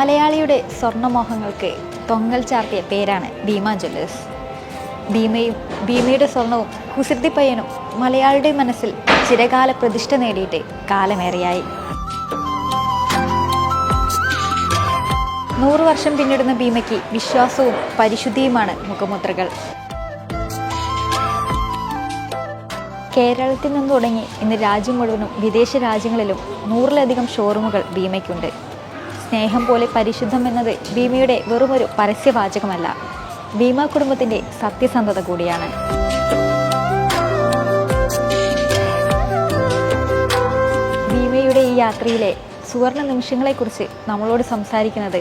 മലയാളിയുടെ സ്വർണ്ണമോഹങ്ങൾക്ക് തൊങ്ങൽ ചാർത്തിയ പേരാണ് ഭീമ ജ്വല്ലേഴ്സ്. ഭീമയുടെ സ്വർണവും കുസൃതി പയ്യനും മലയാളിയുടെ മനസ്സിൽ ചിരകാല പ്രതിഷ്ഠ നേടിയിട്ട് കാലമേറെയായി. 100 വർഷം പിന്നിടുന്ന ഭീമയ്ക്ക് വിശ്വാസവും പരിശുദ്ധിയുമാണ് മുഖമുദ്രകൾ. കേരളത്തിൽ നിന്ന് തുടങ്ങി ഇന്ന് രാജ്യം മുഴുവനും വിദേശ രാജ്യങ്ങളിലും 100-ലധികം ഷോറൂമുകൾ ഭീമയ്ക്കുണ്ട്. സ്നേഹം പോലെ പരിശുദ്ധം എന്നത് ഭീമയുടെ വെറുമൊരു പരസ്യവാചകമല്ല, ഭീമ കുടുംബത്തിൻ്റെ സത്യസന്ധത കൂടിയാണ്. ഭീമയുടെ ഈ യാത്രയിലെ സുവർണ നിമിഷങ്ങളെക്കുറിച്ച് നമ്മളോട് സംസാരിക്കുന്നത്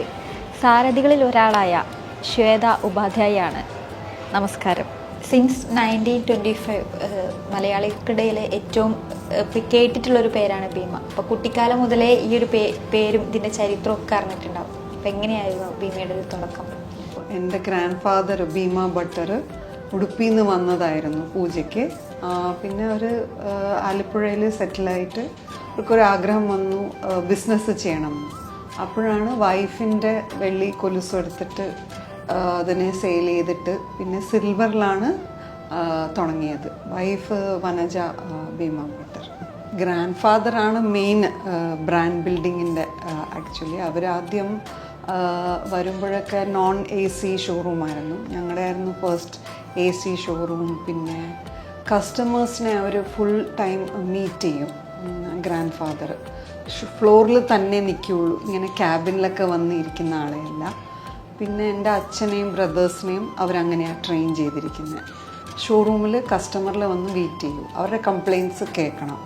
സാരഥികളിൽ ഒരാളായ ശ്വേത ഉപാധ്യായാണ്. നമസ്കാരം. സിൻസ് 1925 മലയാളികൾക്കിടയിലെ ഏറ്റവും കേട്ടിട്ടുള്ളൊരു പേരാണ് ഭീമ. അപ്പോൾ കുട്ടിക്കാലം മുതലേ ഈ ഒരു പേരും ഇതിൻ്റെ ചരിത്രമൊക്കെ അറിഞ്ഞിട്ടുണ്ടാവും. അപ്പം എങ്ങനെയായിരുന്നു ഭീമയുടെ ഒരു തുടക്കം? എൻ്റെ ഗ്രാൻഡ് ഫാദർ ഭീമ ഭട്ടർ ഉടുപ്പിയിൽ നിന്ന് വന്നതായിരുന്നു പൂജയ്ക്ക്. പിന്നെ ഒരു ആലപ്പുഴയിൽ സെറ്റിലായിട്ട് അവർക്കൊരു ആഗ്രഹം വന്നു ബിസിനസ് ചെയ്യണം. അപ്പോഴാണ് വൈഫിൻ്റെ വെള്ളി കൊലുസ് എടുത്തിട്ട് അതിനെ സെയിൽ ചെയ്തിട്ട് പിന്നെ സിൽവറിലാണ് തുടങ്ങിയത്. Wife Vanaja Bhima Bhattar. Grand ഫാദറാണ് main brand ബിൽഡിങ്ങിൻ്റെ. ആക്ച്വലി അവരാദ്യം വരുമ്പോഴൊക്കെ നോൺ AC ഷോറൂമായിരുന്നു. ഞങ്ങളുടെ ആയിരുന്നു ഫസ്റ്റ് AC ഷോറൂം. പിന്നെ കസ്റ്റമേഴ്സിനെ അവർ ഫുൾ ടൈം മീറ്റ് ചെയ്യും. ഗ്രാൻഡ് ഫാദർ ഫ്ലോറിൽ തന്നെ നിൽക്കുകയുള്ളൂ, ഇങ്ങനെ ക്യാബിനിലൊക്കെ വന്നിരിക്കുന്ന ആളെയല്ല. പിന്നെ എൻ്റെ അച്ഛനെയും ബ്രദേഴ്സിനെയും അവരങ്ങനെയാണ് ട്രെയിൻ ചെയ്തിരിക്കുന്നത്. ഷോറൂമിൽ കസ്റ്റമറിൽ വന്ന് വെയിറ്റ് ചെയ്യൂ, അവരുടെ കംപ്ലയിൻറ്റ്സ് കേൾക്കണം,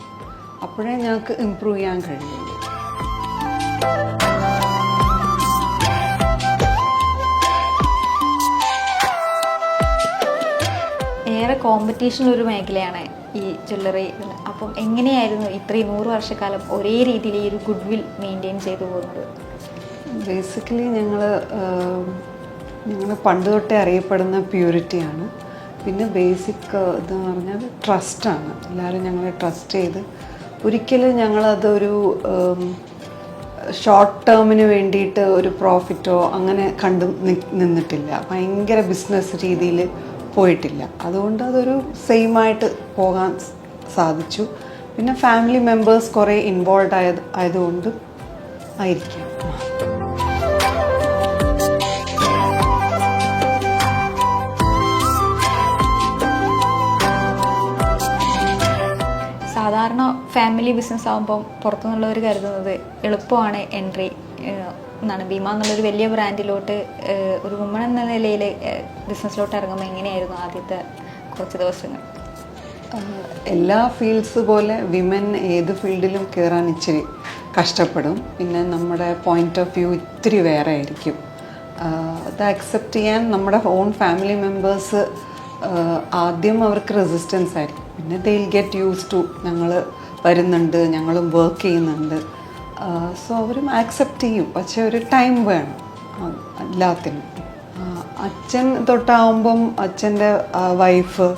അപ്പോഴേ ഞങ്ങൾക്ക് ഇമ്പ്രൂവ് ചെയ്യാൻ കഴിയുള്ളൂ. ഏറെ കോമ്പറ്റീഷനുള്ള ഒരു മേഖലയാണ് ഈ ജ്വല്ലറി. അപ്പം എങ്ങനെയായിരുന്നു ഇത്രയും 100 വർഷക്കാലം ഒരേ രീതിയിൽ ഈ ഒരു ഗുഡ് വിൽ മെയിൻറ്റെയിൻ ചെയ്തു പോകുന്നത്? ബേസിക്കലി ഞങ്ങൾ പണ്ട് തൊട്ടേ അറിയപ്പെടുന്ന പ്യൂരിറ്റിയാണ്. പിന്നെ ബേസിക് ഇതെന്ന് പറഞ്ഞാൽ ട്രസ്റ്റാണ്. എല്ലാവരും ഞങ്ങളെ ട്രസ്റ്റ് ചെയ്ത് ഒരിക്കലും ഞങ്ങളതൊരു ഷോർട്ട് ടേമിന് വേണ്ടിയിട്ട് ഒരു പ്രോഫിറ്റോ അങ്ങനെ നിന്നിട്ടില്ല. ഭയങ്കര ബിസിനസ് രീതിയിൽ പോയിട്ടില്ല. അതുകൊണ്ട് അതൊരു സെയിമായിട്ട് പോകാൻ സാധിച്ചു. പിന്നെ ഫാമിലി മെമ്പേഴ്സ് കുറേ ഇൻവോൾവ് ആയതുകൊണ്ട് ആയിരിക്കാം. സാധാരണ ഫാമിലി ബിസിനസ് ആകുമ്പം പുറത്തുനിന്നുള്ളവർ കരുതുന്നത് എളുപ്പമാണ് എൻട്രി എന്നാണ്. ഭീമ എന്നുള്ളൊരു വലിയ ബ്രാൻഡിലോട്ട് ഒരു വുമൺ എന്ന നിലയിൽ ബിസിനസ്സിലോട്ട് ഇറങ്ങുമ്പോൾ എങ്ങനെയായിരുന്നു ആദ്യത്തെ കുറച്ച് ദിവസങ്ങൾ? എല്ലാ ഫീൽഡ്സ് പോലെ വിമൻ ഏത് ഫീൽഡിലും കയറാൻ ഇച്ചിരി കഷ്ടപ്പെടും. പിന്നെ നമ്മുടെ പോയിൻ്റ് ഓഫ് വ്യൂ ഇത്തിരി വേറെ ആയിരിക്കും. അത് അക്സെപ്റ്റ് ചെയ്യാൻ നമ്മുടെ ഓൺ ഫാമിലി മെമ്പേഴ്സ് ആദ്യം അവർക്ക് റെസിസ്റ്റൻസ് ആയിരിക്കും. പിന്നെ they will get use to ഞങ്ങൾ വരുന്നുണ്ട്, ഞങ്ങളും വർക്ക് ചെയ്യുന്നുണ്ട്. സോ അവരും ആക്സെപ്റ്റ് ചെയ്യും. പക്ഷേ ഒരു ടൈം വേണം എല്ലാത്തിനും. അച്ഛൻ തൊട്ടാവുമ്പം അച്ഛൻ്റെ വൈഫ്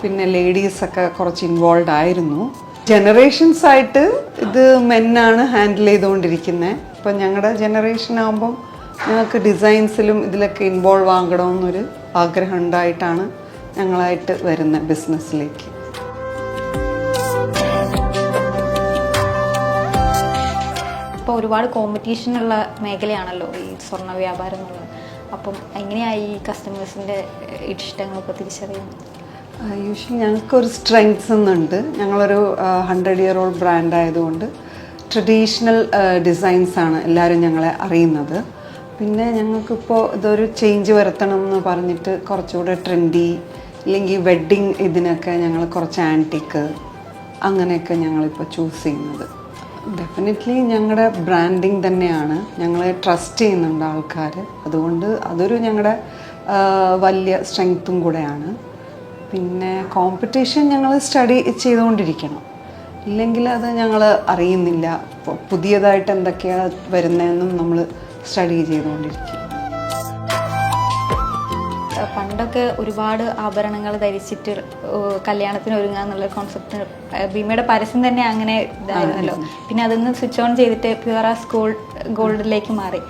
പിന്നെ ലേഡീസൊക്കെ കുറച്ച് ഇൻവോൾവ് ആയിരുന്നു. ജനറേഷൻസ് ആയിട്ട് ഇത് മെന്നാണ് ഹാൻഡിൽ ചെയ്തുകൊണ്ടിരിക്കുന്നത്. ഇപ്പം ഞങ്ങളുടെ ജനറേഷൻ ആകുമ്പം ഞങ്ങൾക്ക് ഡിസൈൻസിലും ഇതിലൊക്കെ ഇൻവോൾവ് ആകണമെന്നൊരു ആഗ്രഹം ഉണ്ടായിട്ടാണ് ഞങ്ങളായിട്ട് വരുന്ന ബിസിനസ്സിലേക്ക്. ഇപ്പോൾ ഒരുപാട് കോമ്പറ്റീഷനുള്ള മേഖലയാണല്ലോ ഈ സ്വർണ്ണ വ്യാപാരം എന്നുള്ളത്. അപ്പം എങ്ങനെയായി ഈ കസ്റ്റമേഴ്സിൻ്റെ ഇഷ്ടങ്ങളൊക്കെ തിരിച്ചറിയുന്നത്? യൂഷ്വലി ഞങ്ങൾക്കൊരു സ്ട്രെങ്ത്സ് എന്നുണ്ട്. ഞങ്ങളൊരു 100-year-old ബ്രാൻഡ് ആയതുകൊണ്ട് ട്രഡീഷണൽ ഡിസൈൻസാണ് എല്ലാവരും ഞങ്ങളെ അറിയുന്നത്. പിന്നെ ഞങ്ങൾക്കിപ്പോൾ ഇതൊരു ചേഞ്ച് വരുത്തണം എന്ന് പറഞ്ഞിട്ട് കുറച്ചുകൂടെ ട്രെൻഡി അല്ലെങ്കിൽ വെഡ്ഡിങ് ഇതിനൊക്കെ ഞങ്ങൾ കുറച്ച് ആൻറ്റിക്ക് അങ്ങനെയൊക്കെ ഞങ്ങളിപ്പോൾ ചൂസ് ചെയ്യുന്നത്. ഡെഫിനറ്റ്ലി ഞങ്ങളുടെ ബ്രാൻഡിങ് തന്നെയാണ്. ഞങ്ങളെ ട്രസ്റ്റ് ചെയ്യുന്നുണ്ട് ആൾക്കാർ. അതുകൊണ്ട് അതൊരു ഞങ്ങളുടെ വലിയ സ്ട്രെങ്ത്തും കൂടെയാണ്. പിന്നെ കോമ്പറ്റീഷൻ ഞങ്ങൾ സ്റ്റഡി ചെയ്തുകൊണ്ടിരിക്കണം, ഇല്ലെങ്കിൽ അത് ഞങ്ങൾ അറിയുന്നില്ല. പുതിയതായിട്ട് എന്തൊക്കെയാണ് വരുന്നതെന്നും നമ്മൾ സ്റ്റഡി ചെയ്തുകൊണ്ടിരിക്കും. പണ്ടൊക്കെ ഒരുപാട് ആഭരണങ്ങൾ ധരിച്ചിട്ട് കല്യാണത്തിന് ഒരുങ്ങുക എന്നുള്ള കോൺസെപ്റ്റ് ഭീമയുടെ പരസ്യം തന്നെ അങ്ങനെ ഇതായിരുന്നല്ലോ. പിന്നെ അതിൽ നിന്ന് സ്വിച്ച് ഓൺ ചെയ്തിട്ട് പ്യുവറാസ് ഗോൾഡിലേക്ക് മാറി.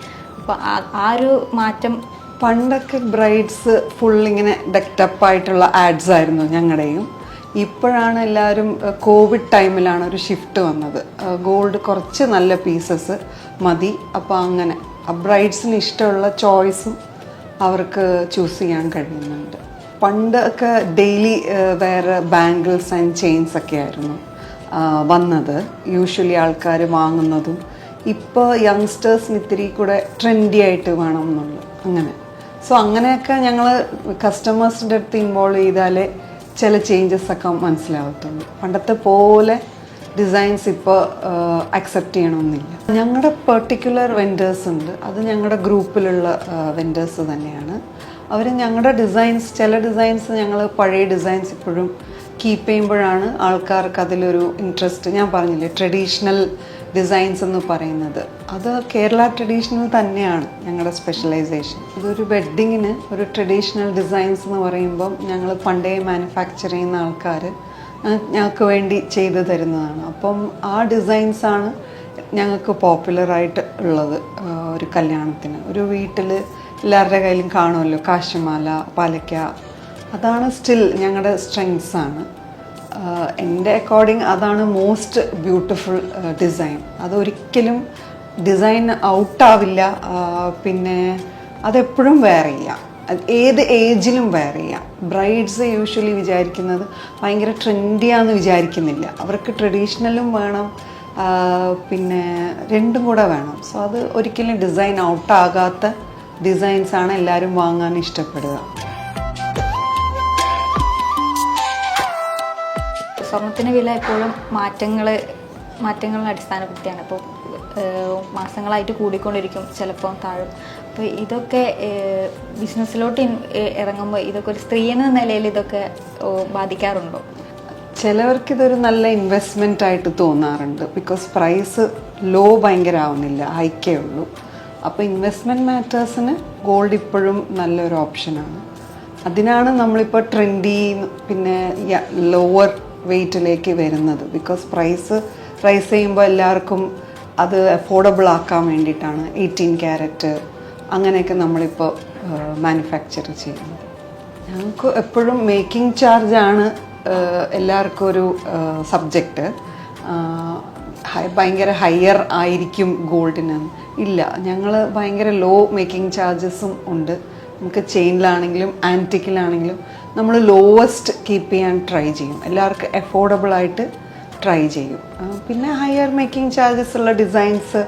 അപ്പോൾ ആ ഒരു മാറ്റം പണ്ടൊക്കെ ബ്രൈഡ്സ് ഫുൾ ഇങ്ങനെ ഡെക്ടപ്പ് ആയിട്ടുള്ള ആഡ്സ് ആയിരുന്നു ഞങ്ങളുടെയും. ഇപ്പോഴാണ് എല്ലാവരും കോവിഡ് ടൈമിലാണ് ഒരു ഷിഫ്റ്റ് വന്നത്. ഗോൾഡ് കുറച്ച് നല്ല പീസസ് മതി, അപ്പോൾ അങ്ങനെ ബ്രൈഡ്സിന് ഇഷ്ടമുള്ള ചോയ്സും അവർക്ക് ചൂസ് ചെയ്യാൻ കഴിയുന്നുണ്ട്. പണ്ടൊക്കെ ഡെയിലി വേറെ ബാംഗിൾസ് ആൻഡ് ചെയിൻസ് ഒക്കെ ആയിരുന്നു വന്നത്, യൂഷ്വലി ആൾക്കാർ വാങ്ങുന്നതും. ഇപ്പോൾ യങ്സ്റ്റേഴ്സിന് ഇത്തിരി കൂടെ ട്രെൻഡി ആയിട്ട് വേണം എന്നുള്ളു അങ്ങനെ. സോ അങ്ങനെയൊക്കെ ഞങ്ങൾ കസ്റ്റമേഴ്സിൻ്റെ അടുത്ത് ഇൻവോൾവ് ചെയ്താലേ ചില ചേഞ്ചസ് ഒക്കെ മനസ്സിലാവത്തുള്ളൂ. പണ്ടത്തെ പോലെ ഡിസൈൻസ് ഇപ്പോൾ അക്സെപ്റ്റ് ചെയ്യണമെന്നില്ല. ഞങ്ങളുടെ പെർട്ടിക്കുലർ വെൻഡേഴ്സ് ഉണ്ട്, അത് ഞങ്ങളുടെ ഗ്രൂപ്പിലുള്ള വെൻഡേഴ്സ് തന്നെയാണ്. അവർ ഞങ്ങളുടെ ഡിസൈൻസ്, ചില ഡിസൈൻസ് ഞങ്ങൾ പഴയ ഡിസൈൻസ് ഇപ്പോഴും കീപ്പ് ചെയ്യുമ്പോഴാണ് ആൾക്കാർക്ക് അതിലൊരു ഇൻട്രസ്റ്റ്. ഞാൻ പറഞ്ഞില്ലേ ട്രഡീഷണൽ ഡിസൈൻസ് എന്ന് പറയുന്നത്, അത് കേരള ട്രഡീഷണൽ തന്നെയാണ് ഞങ്ങളുടെ സ്പെഷ്യലൈസേഷൻ. ഇതൊരു വെഡ്ഡിങ്ങിന് ഒരു ട്രഡീഷണൽ ഡിസൈൻസ് എന്ന് പറയുമ്പം ഞങ്ങൾ പണ്ടേ മാനുഫാക്ചർ ചെയ്യുന്ന ആൾക്കാർ ഞങ്ങൾക്ക് വേണ്ടി ചെയ്തു തരുന്നതാണ്. അപ്പം ആ ഡിസൈൻസാണ് ഞങ്ങൾക്ക് പോപ്പുലറായിട്ട് ഉള്ളത്. ഒരു കല്യാണത്തിന് ഒരു വീട്ടിൽ എല്ലാവരുടെ കയ്യിലും കാണുമല്ലോ കാശിമാല, പാലക്ക, അതാണ് സ്റ്റിൽ ഞങ്ങളുടെ സ്ട്രെങ്ത്സ് ആണ്. എൻ്റെ അക്കോർഡിംഗ് അതാണ് മോസ്റ്റ് ബ്യൂട്ടിഫുൾ ഡിസൈൻ. അതൊരിക്കലും ഡിസൈൻ ഔട്ടാവില്ല. പിന്നെ അതെപ്പോഴും വെയർ ചെയ്യാം, ഏത് ഏജിലും വെയർ ചെയ്യാം. ബ്രൈഡ്സ് യൂഷ്വലി വിചാരിക്കുന്നത് ഭയങ്കര ട്രെൻഡിയാന്ന് വിചാരിക്കുന്നില്ല, അവർക്ക് ട്രഡീഷണലും വേണം, പിന്നെ രണ്ടും കൂടെ വേണം. സോ അത് ഒരിക്കലും ഡിസൈൻ ഔട്ടാകാത്ത ഡിസൈൻസാണ് എല്ലാവരും വാങ്ങാൻ ഇഷ്ടപ്പെടുക. സ്വർണത്തിൻ്റെ വില എപ്പോഴും മാറ്റങ്ങളെ അടിസ്ഥാനപ്പെടുത്തിയാണ്. ഇപ്പോൾ മാസങ്ങളായിട്ട് കൂടിക്കൊണ്ടിരിക്കും, ചിലപ്പോൾ താഴും. അപ്പോൾ ഇതൊക്കെ ബിസിനസ്സിലോട്ട് ഇറങ്ങുമ്പോൾ ഇതൊക്കെ ഒരു സ്ത്രീ എന്ന നിലയിൽ ഇതൊക്കെ ബാധിക്കാറുണ്ടോ? ചിലവർക്കിതൊരു നല്ല ഇൻവെസ്റ്റ്മെൻ്റ് ആയിട്ട് തോന്നാറുണ്ട്. ബിക്കോസ് പ്രൈസ് ലോ ഭയങ്കര ആവുന്നില്ല, ഹൈക്കേ ഉള്ളൂ. അപ്പോൾ ഇൻവെസ്റ്റ്മെൻറ്റ് മാറ്റേഴ്സിന് ഗോൾഡ് ഇപ്പോഴും നല്ലൊരു ഓപ്ഷനാണ്. അതിനാണ് നമ്മളിപ്പോൾ ട്രെൻഡി പിന്നെ ലോവർ വെയ്റ്റിലേക്ക് വരുന്നത്. ബിക്കോസ് പ്രൈസ് റൈസ് ചെയ്യുമ്പോൾ എല്ലാവർക്കും അത് അഫോർഡബിൾ ആക്കാൻ വേണ്ടിയിട്ടാണ് 18 ക്യാരറ്റ് അങ്ങനെയൊക്കെ നമ്മളിപ്പോൾ മാനുഫാക്ചർ ചെയ്യുന്നത്. ഞങ്ങൾക്ക് എപ്പോഴും മേക്കിംഗ് ചാർജാണ് എല്ലാവർക്കും ഒരു സബ്ജക്റ്റ്. ഭയങ്കര ഹയർ ആയിരിക്കും ഗോൾഡിന് ഇല്ല, ഞങ്ങൾ ഭയങ്കര ലോ മേക്കിംഗ് ചാർജസും ഉണ്ട്. നമുക്ക് ചെയിനിലാണെങ്കിലും ആൻറ്റിക്കിലാണെങ്കിലും നമ്മൾ ലോവസ്റ്റ് കീപ്പ് ചെയ്യാൻ ട്രൈ ചെയ്യും, എല്ലാവർക്കും അഫോർഡബിളായിട്ട് ട്രൈ ചെയ്യും. പിന്നെ ഹയർ മേക്കിംഗ് ചാർജസ് ഉള്ള ഡിസൈൻസ്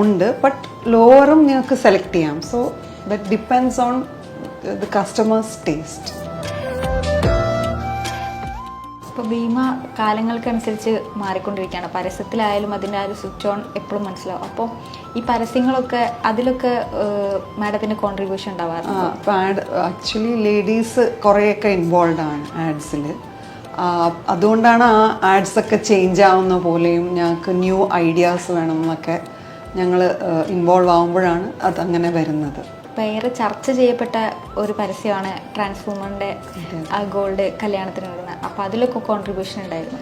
ഉണ്ട്, ബട്ട് ലോവറും നിങ്ങൾക്ക് സെലക്ട് ചെയ്യാം. So that depends on the customers taste. ഇപ്പോൾ ഭീമ കാലങ്ങൾക്കനുസരിച്ച് മാറിക്കൊണ്ടിരിക്കുകയാണ്. പരസ്യത്തിലായാലും അതിൻ്റെ ആ ഒരു സ്വിച്ച് ഓൺ എപ്പോഴും മനസ്സിലാവും. അപ്പോൾ ഈ പരസ്യങ്ങളൊക്കെ അതിലൊക്കെ മാഡത്തിൻ്റെ കോൺട്രിബ്യൂഷൻ ഉണ്ടാവാറുണ്ട്? ആക്ച്വലി ലേഡീസ് കുറേയൊക്കെ ഇൻവോൾവ് ആണ് ആഡ്സിൽ. അതുകൊണ്ടാണ് ആ ആഡ്സൊക്കെ ചേഞ്ച് ആവുന്ന പോലെയും ഞങ്ങൾക്ക് ന്യൂ ഐഡിയാസ് വേണം എന്നൊക്കെ ഞങ്ങൾ ഇൻവോൾവ് ആകുമ്പോഴാണ് അതങ്ങനെ വരുന്നത്. വേറെ ചർച്ച ചെയ്യപ്പെട്ട ഒരു പരസ്യമാണ് ട്രാൻസ്ഫോമറിൻ്റെ ആ ഗോൾഡ് കല്യാണത്തിന് വരുന്നത്. അപ്പോൾ അതിലൊക്കെ കോൺട്രിബ്യൂഷൻ ഉണ്ടായിരുന്നു?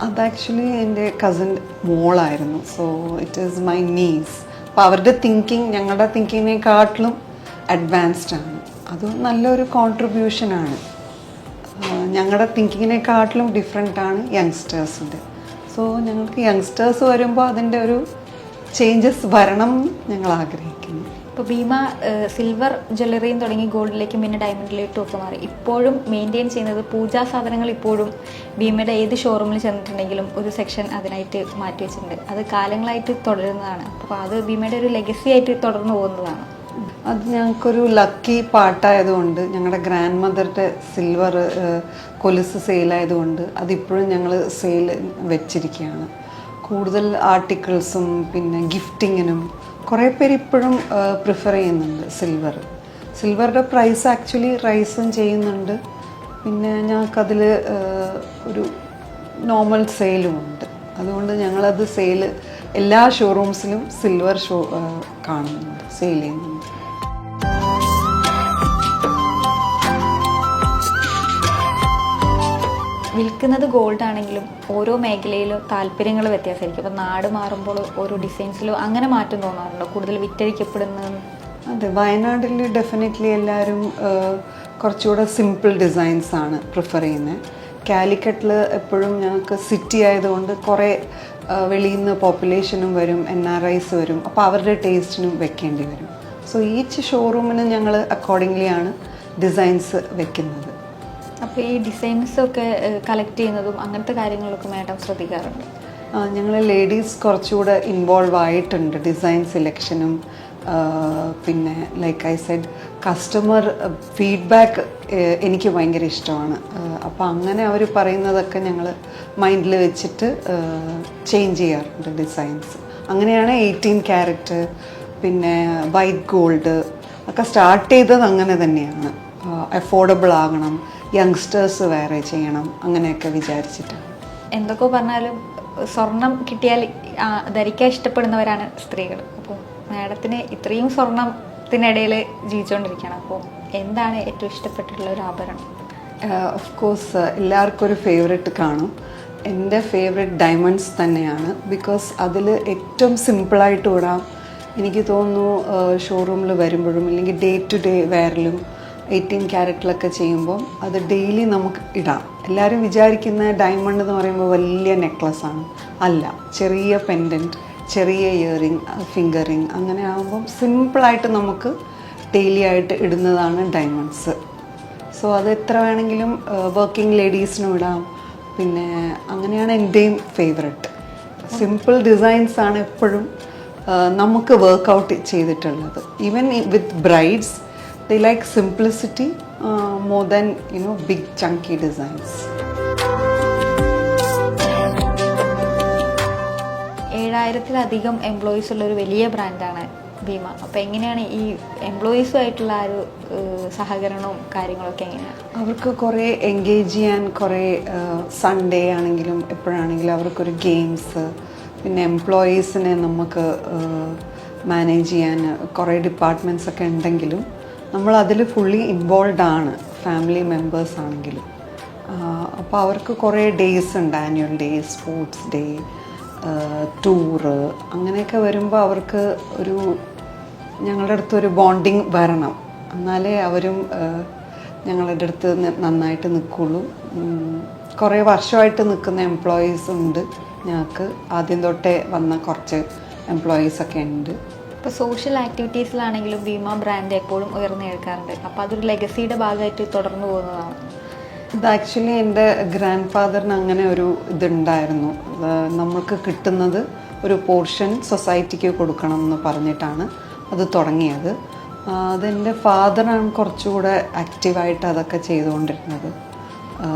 അത് ആക്ച്വലി എൻ്റെ കസിൻ മോളായിരുന്നു. So it is my niece. അപ്പോൾ അവരുടെ തിങ്കിങ് ഞങ്ങളുടെ തിങ്കിങ്ങിനെക്കാട്ടിലും അഡ്വാൻസ്ഡ് ആണ്. അത് നല്ലൊരു കോൺട്രിബ്യൂഷനാണ്. ഞങ്ങളുടെ തിങ്കിങ്ങിനെക്കാട്ടിലും ഡിഫറെൻ്റ് ആണ് യങ്സ്റ്റേഴ്സിൻ്റെ. സോ ഞങ്ങൾക്ക് യങ്സ്റ്റേഴ്സ് വരുമ്പോൾ അതിൻ്റെ ഒരു ചേഞ്ചസ് വരണം ഞങ്ങൾ ആഗ്രഹിക്കുന്നു. ഇപ്പോൾ ഭീമ സിൽവർ ജ്വല്ലറിയും തുടങ്ങി ഗോൾഡിലേക്കും പിന്നെ ഡയമണ്ടിലേക്കും ഒക്കെ മാറി. ഇപ്പോഴും മെയിൻറ്റെയിൻ ചെയ്യുന്നത് പൂജാ സാധനങ്ങൾ ഇപ്പോഴും ഭീമയുടെ ഏത് ഷോറൂമിൽ ചെന്നിട്ടുണ്ടെങ്കിലും ഒരു സെക്ഷൻ അതിനായിട്ട് മാറ്റി വെച്ചിട്ടുണ്ട്. അത് കാലങ്ങളായിട്ട് തുടരുന്നതാണ്. അപ്പോൾ അത് ഭീമയുടെ ഒരു ലെഗസി ആയിട്ട് തുടർന്നു പോകുന്നതാണ്. അത് ഞങ്ങൾക്കൊരു ലക്കി പാട്ടായതുകൊണ്ട്, ഞങ്ങളുടെ ഗ്രാൻഡ് മദറുടെ സിൽവർ കൊലുസ് സെയിലായതുകൊണ്ട് അതിപ്പോഴും ഞങ്ങൾ സെയിൽ വെച്ചിരിക്കുകയാണ്. കൂടുതൽ ആർട്ടിക്കിൾസും പിന്നെ ഗിഫ്റ്റിങ്ങിനും കുറേ പേര് ഇപ്പോഴും പ്രിഫർ ചെയ്യുന്നുണ്ട് സിൽവറുടെ പ്രൈസ് ആക്ച്വലി റൈസും ചെയ്യുന്നുണ്ട്. പിന്നെ ഞങ്ങൾക്കതിൽ ഒരു നോർമൽ സെയിലും ഉണ്ട്. അതുകൊണ്ട് ഞങ്ങളത് സെയിൽ എല്ലാ ഷോറൂംസിലും സിൽവർ കാണുന്നുണ്ട്, സെയിൽ ചെയ്യുന്നുണ്ട്. വിൽക്കുന്നത് ഗോൾഡ് ആണെങ്കിലും ഓരോ മേഖലയിലും താല്പര്യങ്ങൾ വ്യത്യാസമായിരിക്കും. അപ്പോൾ നാട് മാറുമ്പോൾ ഓരോ ഡിസൈൻസിലും അങ്ങനെ മാറ്റം തോന്നാറുണ്ടോ, കൂടുതൽ വിറ്റഴിക്കപ്പെടുന്നതെന്ന്? അതെ, വയനാട്ടിൽ ഡെഫിനറ്റ്ലി എല്ലാവരും കുറച്ചുകൂടെ സിമ്പിൾ ഡിസൈൻസ് ആണ് പ്രിഫർ ചെയ്യുന്നത്. കാലിക്കറ്റിൽ എപ്പോഴും ഞങ്ങൾക്ക് സിറ്റി ആയതുകൊണ്ട് കുറേ വെളിയിൽ നിന്ന് പോപ്പുലേഷനും വരും, NRIs വരും, അപ്പോൾ അവരുടെ ടേസ്റ്റിനും വെക്കേണ്ടി വരും. സോ ഈച്ച് ഷോറൂമിന് ഞങ്ങൾ അക്കോർഡിംഗ്ലി ആണ് ഡിസൈൻസ് വെക്കുന്നത്. അപ്പോൾ ഈ ഡിസൈൻസൊക്കെ കളക്ട് ചെയ്യുന്നതും അങ്ങനത്തെ കാര്യങ്ങളൊക്കെ മാഡം ശ്രദ്ധിക്കാറുണ്ട്? ഞങ്ങൾ ലേഡീസ് കുറച്ചുകൂടെ ഇൻവോൾവ് ആയിട്ടുണ്ട് ഡിസൈൻ സെലക്ഷനും. പിന്നെ like I said, customer feedback എനിക്ക് ഭയങ്കര ഇഷ്ടമാണ്. അപ്പോൾ അങ്ങനെ അവർ പറയുന്നതൊക്കെ ഞങ്ങൾ മൈൻഡിൽ വെച്ചിട്ട് ചേഞ്ച് ചെയ്യാറുണ്ട് ഡിസൈൻസ്. അങ്ങനെയാണ് 18 ക്യാരറ്റ് പിന്നെ വൈറ്റ് ഗോൾഡ് ഒക്കെ സ്റ്റാർട്ട് ചെയ്തത്. അങ്ങനെ തന്നെയാണ്, അഫോർഡബിൾ ആകണം, യങ്സ്റ്റേഴ്സ് വേറെ ചെയ്യണം, അങ്ങനെയൊക്കെ വിചാരിച്ചിട്ടാണ്. എന്തൊക്കെ പറഞ്ഞാലും സ്വർണം കിട്ടിയാൽ ധരിക്കാൻ ഇഷ്ടപ്പെടുന്നവരാണ് സ്ത്രീകൾ. അപ്പോൾ മാഡത്തിന് ഇത്രയും സ്വർണത്തിനിടയിൽ ജീവിച്ചുകൊണ്ടിരിക്കുകയാണ്. അപ്പോൾ എന്താണ് ഏറ്റവും ഇഷ്ടപ്പെട്ടിട്ടുള്ള ഒരു ആഭരണം? ഓഫ് കോഴ്സ് എല്ലാവർക്കും ഒരു ഫേവറേറ്റ് കാണും. എൻ്റെ ഫേവറേറ്റ് ഡയമണ്ട്സ് തന്നെയാണ്. ബിക്കോസ് അതിൽ ഏറ്റവും സിമ്പിളായിട്ട് ഇടാം. എനിക്ക് തോന്നുന്നു ഷോറൂമിൽ വരുമ്പോഴും അല്ലെങ്കിൽ ഡേ ടു ഡേ വെയറിലും 18 ക്യാരറ്റിലൊക്കെ ചെയ്യുമ്പോൾ അത് ഡെയിലി നമുക്ക് ഇടാം. എല്ലാവരും വിചാരിക്കുന്ന ഡയമണ്ട് എന്ന് പറയുമ്പോൾ വലിയ നെക്ലസ്സാണ്. അല്ല, ചെറിയ പെൻഡൻറ്റ്, ചെറിയ ഇയറിങ്, ഫിംഗർ റിങ്, അങ്ങനെ ആകുമ്പം സിമ്പിളായിട്ട് നമുക്ക് ഡെയിലി ആയിട്ട് ഇടുന്നതാണ് ഡയമണ്ട്സ്. സോ അത് എത്ര വേണമെങ്കിലും വർക്കിംഗ് ലേഡീസിനും ഇടാം. പിന്നെ അങ്ങനെയാണ് എൻ്റെയും ഫേവററ്റ്. സിമ്പിൾ ഡിസൈൻസ് ആണ് എപ്പോഴും നമുക്ക് വർക്കൗട്ട് ചെയ്തിട്ടുള്ളത്. Even with brides, they like simplicity more than big chunky designs. 7000-ലധികം എംപ്ലോയീസ് ഉള്ള ഒരു വലിയ ബ്രാൻഡാണ് ഭീമ. അപ്പോൾ എങ്ങനെയാണ് ഈ എംപ്ലോയീസുമായിട്ടുള്ള ആ ഒരു സഹകരണവും കാര്യങ്ങളൊക്കെ എങ്ങനെയാണ്? അവർക്ക് കുറേ എൻഗേജ് ചെയ്യാൻ, കുറേ സൺഡേ ആണെങ്കിലും എപ്പോഴാണെങ്കിലും അവർക്കൊരു ഗെയിംസ്, പിന്നെ എംപ്ലോയീസിനെ നമുക്ക് മാനേജ് ചെയ്യാൻ കുറേ ഡിപ്പാർട്ട്മെൻറ്റ്സ് ഒക്കെ ഉണ്ടെങ്കിലും നമ്മളതിൽ ഫുള്ളി ഇൻവോൾവ് ആണ്, ഫാമിലി മെമ്പേഴ്സ് ആണെങ്കിലും. അപ്പോൾ അവർക്ക് കുറേ ഡേയ്സ് ഉണ്ട്, annual day, sports day, tour, അങ്ങനെയൊക്കെ വരുമ്പോൾ അവർക്ക് ഞങ്ങളുടെ അടുത്തൊരു ബോണ്ടിങ് വരണം. എന്നാലേ അവരും ഞങ്ങളുടെ അടുത്ത് നന്നായിട്ട് നിൽക്കുള്ളൂ. കുറേ വർഷമായിട്ട് നിൽക്കുന്ന എംപ്ലോയീസ് ഉണ്ട് ഞങ്ങൾക്ക്. ആദ്യം തൊട്ടേ വന്ന കുറച്ച് എംപ്ലോയീസൊക്കെ ഉണ്ട്. ഇപ്പോൾ സോഷ്യൽ ആക്ടിവിറ്റീസിലാണെങ്കിലും ഭീമ ബ്രാൻഡ് എപ്പോഴും ഉയർന്നു കേൾക്കാറുണ്ട്. അപ്പോൾ അതൊരു ലെഗസിയുടെ ഭാഗമായിട്ട് തുടർന്നു പോകുന്നതാണ്. ഇത് ആക്ച്വലി എൻ്റെ ഗ്രാൻഡ് ഫാദറിന് അങ്ങനെ ഒരു ഇതുണ്ടായിരുന്നു. നമുക്ക് കിട്ടുന്നത് ഒരു പോർഷൻ സൊസൈറ്റിക്ക് കൊടുക്കണം എന്ന് പറഞ്ഞിട്ടാണ് അത് തുടങ്ങിയത്. അതെൻ്റെ ഫാദറാണ് കുറച്ചുകൂടെ ആക്റ്റീവായിട്ട് അതൊക്കെ ചെയ്തുകൊണ്ടിരുന്നത്.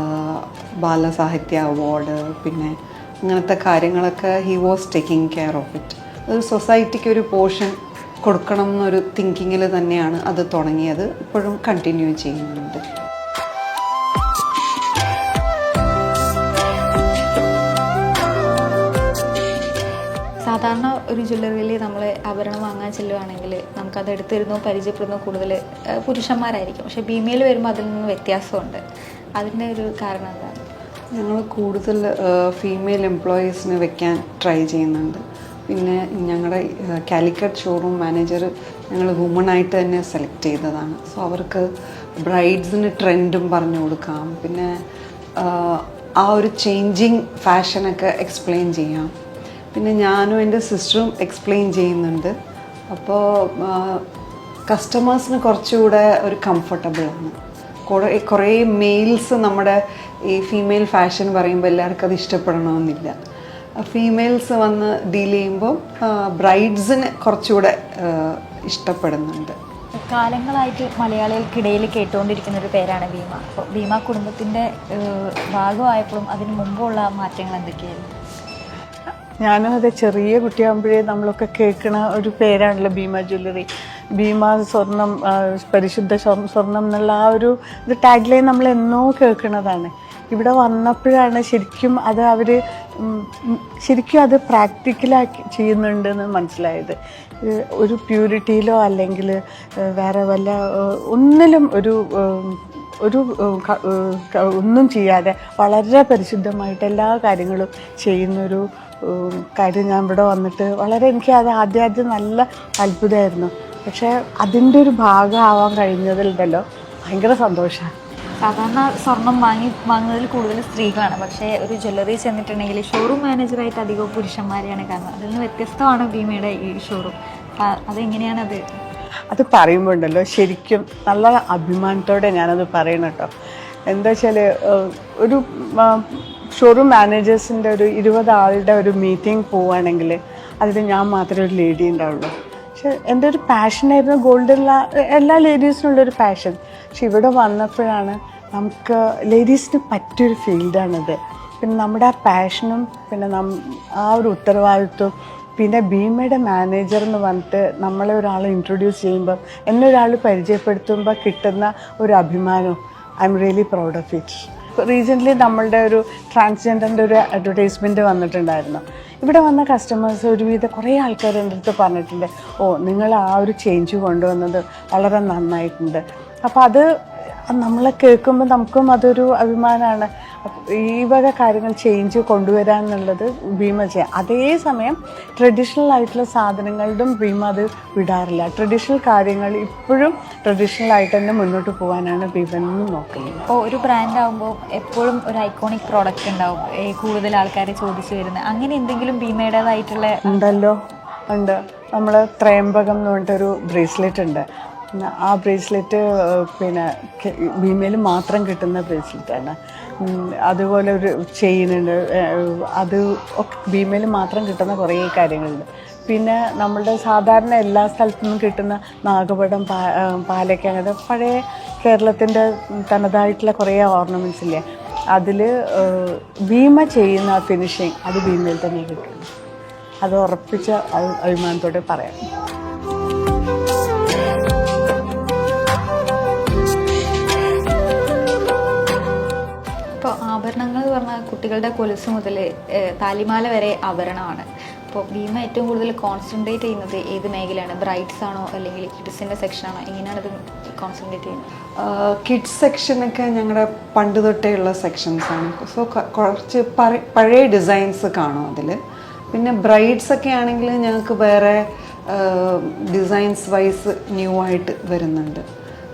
ബാലസാഹിത്യ അവാർഡ്, പിന്നെ അങ്ങനത്തെ കാര്യങ്ങളൊക്കെ he was taking care of it. ഒരു സൊസൈറ്റിക്ക് ഒരു പോർഷൻ കൊടുക്കണം എന്നൊരു തിങ്കിങ്ങിൽ തന്നെയാണ് അത് തുടങ്ങിയത്. ഇപ്പോഴും കണ്ടിന്യൂ ചെയ്യുന്നുണ്ട്. സാധാരണ ഒരു ജ്വല്ലറിയിൽ നമ്മൾ ആഭരണം വാങ്ങാൻ ചെല്ലുവാണെങ്കിൽ നമുക്കത് എടുത്തിരുന്നോ പരിചയപ്പെടുന്നോ കൂടുതൽ പുരുഷന്മാരായിരിക്കും. പക്ഷേ ഭീമയിൽ വരുമ്പോൾ അതിൽ നിന്ന് വ്യത്യാസമുണ്ട്. അതിൻ്റെ ഒരു കാരണം എന്താണ്? ഞങ്ങൾ കൂടുതൽ ഫീമെയിൽ എംപ്ലോയീസിനെ വെക്കാൻ ട്രൈ ചെയ്യുന്നുണ്ട്. പിന്നെ ഞങ്ങളുടെ കാലിക്കറ്റ് ഷോറൂം മാനേജർ ഞങ്ങൾ വുമണായിട്ട് തന്നെ സെലക്ട് ചെയ്തതാണ്. സോ അവർക്ക് ബ്രൈഡ്സിന് ട്രെൻഡും പറഞ്ഞു കൊടുക്കാം, പിന്നെ ആ ഒരു ചേഞ്ചിങ് ഫാഷനൊക്കെ എക്സ്പ്ലെയിൻ ചെയ്യാം. പിന്നെ ഞാനും എൻ്റെ സിസ്റ്ററും എക്സ്പ്ലെയിൻ ചെയ്യുന്നുണ്ട്. അപ്പോൾ കസ്റ്റമേഴ്സിന് കുറച്ചുകൂടെ ഒരു കംഫർട്ടബിളാണ്. കുറേ മെയിൽസ് നമ്മുടെ ഈ ഫീമെയിൽ ഫാഷൻ പറയുമ്പോൾ എല്ലാവർക്കും അത് ഇഷ്ടപ്പെടണമെന്നില്ല. ഫീമെയിൽസ് വന്ന് ഡീൽ ചെയ്യുമ്പോൾ ബ്രൈഡ്സിന് കുറച്ചുകൂടെ ഇഷ്ടപ്പെടുന്നുണ്ട്. കാലങ്ങളായിട്ട് മലയാളികൾക്കിടയിൽ കേട്ടുകൊണ്ടിരിക്കുന്ന ഒരു പേരാണ് ഭീമ. അപ്പോൾ ഭീമ കുടുംബത്തിൻ്റെ ഭാഗമായപ്പോഴും അതിന് മുമ്പുള്ള മാറ്റങ്ങൾ എന്തൊക്കെയായിരുന്നു? ഞാനും അതെ, ചെറിയ കുട്ടിയാകുമ്പോഴേ നമ്മളൊക്കെ കേൾക്കുന്ന ഒരു പേരാണല്ലോ ഭീമ ജ്വല്ലറി. ഭീമ സ്വർണം, പരിശുദ്ധ സ്വർണം എന്നുള്ള ആ ഒരു ടാഗ് ലൈൻ നമ്മൾ എന്നോ കേൾക്കുന്നതാണ്. ഇവിടെ വന്നപ്പോഴാണ് ശരിക്കും അത് പ്രാക്ടിക്കലാക്കി ചെയ്യുന്നുണ്ടെന്ന് മനസ്സിലായത്. ഒരു പ്യൂരിറ്റിയിലോ അല്ലെങ്കിൽ വേറെ വല്ല ഒന്നിലും ഒരു ഒരു ഒന്നും ചെയ്യാതെ വളരെ പരിശുദ്ധമായിട്ട് എല്ലാ കാര്യങ്ങളും ചെയ്യുന്നൊരു കാര്യം ഞാൻ ഇവിടെ വന്നിട്ട് വളരെ എനിക്ക് അത് ആദ്യം നല്ല അത്ഭുതമായിരുന്നു. പക്ഷേ അതിൻ്റെ ഒരു ഭാഗമാവാൻ കഴിഞ്ഞതിലുണ്ടല്ലോ ഭയങ്കര സന്തോഷമാണ്. സാധാരണ സ്വർണം വാങ്ങുന്നതിൽ കൂടുതൽ സ്ത്രീകളാണ്, പക്ഷേ ഒരു ജ്വല്ലറി ചെന്നിട്ടുണ്ടെങ്കിൽ ഷോറൂം മാനേജറായിട്ട് അധികവും പുരുഷന്മാരെയാണ് കാണുന്നത്. അതിൽ നിന്ന് വ്യത്യസ്തമാണ് ഭീമയുടെ ഈ ഷോറൂം. അതെങ്ങനെയാണ് അത് പറയുമ്പോൾ ഉണ്ടല്ലോ ശരിക്കും നല്ല അഭിമാനത്തോടെ ഞാനത് പറയണം കേട്ടോ. എന്താ വെച്ചാൽ ഒരു ഷോറൂം മാനേജേഴ്സിൻ്റെ ഒരു 20 ആളുടെ ഒരു മീറ്റിംഗ് പോവുകയാണെങ്കിൽ അതിൽ ഞാൻ മാത്രമേ ഒരു ലേഡി ഉണ്ടാവുള്ളൂ. പക്ഷെ എൻ്റെ ഒരു പാഷനായിരുന്നു ഗോൾഡുള്ള എല്ലാ ലേഡീസിനുള്ളൊരു പാഷൻ. പക്ഷെ ഇവിടെ വന്നപ്പോഴാണ് നമുക്ക് ലേഡീസിന് പറ്റിയൊരു ഫീൽഡാണിത്. പിന്നെ നമ്മുടെ ആ പാഷനും പിന്നെ ആ ഒരു ഉത്തരവാദിത്വം, പിന്നെ ഭീമയുടെ മാനേജർ എന്ന് പറഞ്ഞിട്ട് നമ്മളെ ഒരാൾ ഇൻട്രൊഡ്യൂസ് ചെയ്യുമ്പം എന്നെ ഒരാൾ പരിചയപ്പെടുത്തുമ്പോൾ കിട്ടുന്ന ഒരു അഭിമാനം, I am really proud of it. Recently നമ്മളുടെ ഒരു ട്രാൻസ്ജെൻഡറിൻ്റെ ഒരു അഡ്വർടൈസ്മെൻറ്റ് വന്നിട്ടുണ്ടായിരുന്നു. ഇവിടെ വന്ന കസ്റ്റമേഴ്സ് ഒരുവിധം കുറേ ആൾക്കാർ എൻ്റെ അടുത്ത് പറഞ്ഞിട്ടുണ്ട്, നിങ്ങൾ ആ ഒരു ചേഞ്ച് കൊണ്ടുവന്നത് വളരെ നന്നായിട്ടുണ്ട്. അപ്പോൾ അത് നമ്മളെ കേൾക്കുമ്പോൾ നമുക്കും അതൊരു അഭിമാനമാണ്. ഈ വക കാര്യങ്ങൾ ചേഞ്ച് കൊണ്ടുവരാന്നുള്ളത് ഭീമ ചെയ്യാം. അതേസമയം ട്രഡീഷണൽ ആയിട്ടുള്ള സാധനങ്ങളിലും ഭീമ അത് വിടാറില്ല. ട്രഡീഷണൽ കാര്യങ്ങൾ ഇപ്പോഴും ട്രഡീഷണൽ ആയിട്ട് തന്നെ മുന്നോട്ട് പോകാനാണ് ഭീമ നോക്കുന്നത്. അപ്പോൾ ഒരു ബ്രാൻഡ് ആകുമ്പോൾ എപ്പോഴും ഒരു ഐക്കോണിക് പ്രോഡക്റ്റ് ഉണ്ടാവും, കൂടുതൽ ആൾക്കാർ ചോദിച്ചു വരുന്നത്. അങ്ങനെ എന്തെങ്കിലും ഭീമയുടേതായിട്ടുള്ള ഉണ്ട്. നമ്മൾ ത്രയംബകം എന്ന് പറഞ്ഞിട്ടൊരു ബ്രേസ്ലെറ്റ് ഉണ്ട്. ആ ബ്രേസ്ലെറ്റ് പിന്നെ ഭീമയിൽ മാത്രം കിട്ടുന്ന ബ്രേസ്ലെറ്റാണ്. അതുപോലെ ഒരു ചെയിനുണ്ട്, അത് ഒക്കെ ഭീമയിൽ മാത്രം കിട്ടുന്ന കുറേ കാര്യങ്ങളുണ്ട്. പിന്നെ നമ്മളുടെ സാധാരണ എല്ലാ സ്ഥലത്തു നിന്നും കിട്ടുന്ന നാഗപടം, പാലയ്ക്ക, അങ്ങനത്തെ പഴയ കേരളത്തിൻ്റെ തനതായിട്ടുള്ള കുറേ ഓർണമെൻറ്റ്സ് ഇല്ലേ, അതിൽ ഭീമ ചെയ്യുന്ന ഫിനിഷിങ് അത് ഭീമയിൽ തന്നെ കിട്ടും. അത് ഉറപ്പിച്ച അഭിമാനത്തോടെ പറയാം. ഇപ്പോൾ ആഭരണങ്ങൾ എന്ന് പറഞ്ഞാൽ കുട്ടികളുടെ കൊലുസ് മുതൽ താലിമാല വരെ ആഭരണമാണ്. അപ്പോൾ ഭീമ ഏറ്റവും കൂടുതൽ കോൺസെൻട്രേറ്റ് ചെയ്യുന്നത് ഏത് മേഖലയാണ്? ബ്രൈഡ്സ് ആണോ അല്ലെങ്കിൽ കിഡ്സിൻ്റെ സെക്ഷനാണോ? എങ്ങനെയാണ് ഇത് കോൺസെൻട്രേറ്റ് ചെയ്യുന്നത്? കിഡ്സ് സെക്ഷനൊക്കെ ഞങ്ങളുടെ പണ്ട് തൊട്ടേ ഉള്ള സെക്ഷൻസാണ്. സോ കുറച്ച് പഴയ ഡിസൈൻസ് കാണും അതിൽ. പിന്നെ ബ്രൈഡ്സ് ഒക്കെ ആണെങ്കിൽ ഞങ്ങൾക്ക് വേറെ ഡിസൈൻസ് വൈസ് ന്യൂ ആയിട്ട് വരുന്നുണ്ട്.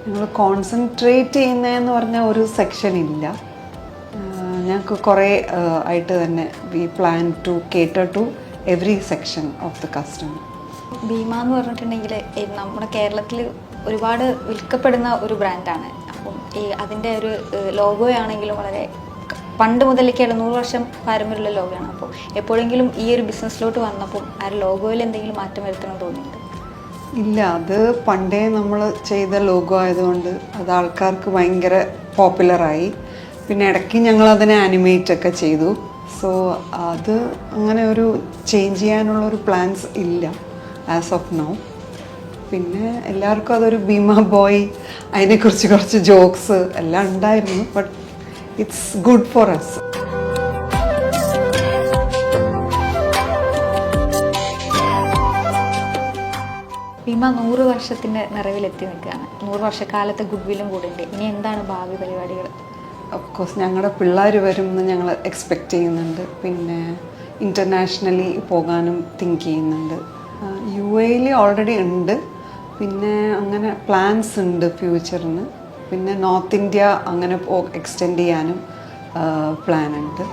ഞങ്ങൾ കോൺസെൻട്രേറ്റ് ചെയ്യുന്നതെന്ന് പറഞ്ഞാൽ ഒരു സെക്ഷൻ ഇല്ല. ഞങ്ങൾക്ക് കുറേ ആയിട്ട് തന്നെ we plan to cater to every section of the customer. Bhima എന്ന് പറഞ്ഞിട്ടുണ്ടെങ്കിൽ നമ്മുടെ കേരളത്തിൽ ഒരുപാട് വിൽക്കപ്പെടുന്ന ഒരു ബ്രാൻഡാണ്. അപ്പം അതിൻ്റെ ഒരു ലോഗോയാണെങ്കിലും വളരെ പണ്ട് മുതലേക്കുള്ള 100 വർഷം പാരമ്പര്യമുള്ള ലോഗോയാണ്. അപ്പോൾ എപ്പോഴെങ്കിലും ഈ ഒരു ബിസിനസ്സിലോട്ട് വന്നപ്പോൾ ആ ലോഗോയിൽ എന്തെങ്കിലും മാറ്റം വരുത്തണമെന്ന് തോന്നിയിട്ടുണ്ട്? ഇല്ല, അത് പണ്ടേ നമ്മൾ ചെയ്ത ലോഗോ ആയതുകൊണ്ട് അത് ആൾക്കാർക്ക് ഭയങ്കര പോപ്പുലറായി. പിന്നെ ഇടയ്ക്ക് ഞങ്ങളതിനെ ആനിമേറ്റ് ഒക്കെ ചെയ്തു. സോ അത് അങ്ങനെ ഒരു ചേഞ്ച് ചെയ്യാനുള്ളൊരു പ്ലാൻസ് ഇല്ല ആസ് ഓഫ് നൗ. പിന്നെ എല്ലാവർക്കും അതൊരു ഭീമ ബോയ്, അതിനെക്കുറിച്ച് കുറച്ച് ജോക്സ് എല്ലാം ഉണ്ടായിരുന്നു. But it's good for us. Bhima 100 വർഷത്തിൻ്റെ നിറവിലെത്തി നിൽക്കുകയാണ്. 100 വർഷക്കാലത്തെ ഗുഡ് വില്ലും കൂടെ ഉണ്ട്. ഇനി എന്താണ് ഭാവി പരിപാടികൾ? ഓഫ്കോഴ്സ് ഞങ്ങളുടെ പിള്ളേർ വരുമെന്ന് ഞങ്ങൾ എക്സ്പെക്റ്റ് ചെയ്യുന്നുണ്ട്. പിന്നെ ഇൻ്റർനാഷണലി പോകാനും തിങ്ക് ചെയ്യുന്നുണ്ട്. UAE ഓൾറെഡി ഉണ്ട്. പിന്നെ അങ്ങനെ പ്ലാൻസ് ഉണ്ട് ഫ്യൂച്ചറിന്. പിന്നെ നോർത്ത് ഇന്ത്യ അങ്ങനെ എക്സ്റ്റെൻഡ് ചെയ്യാനും പ്ലാൻ ഉണ്ട്.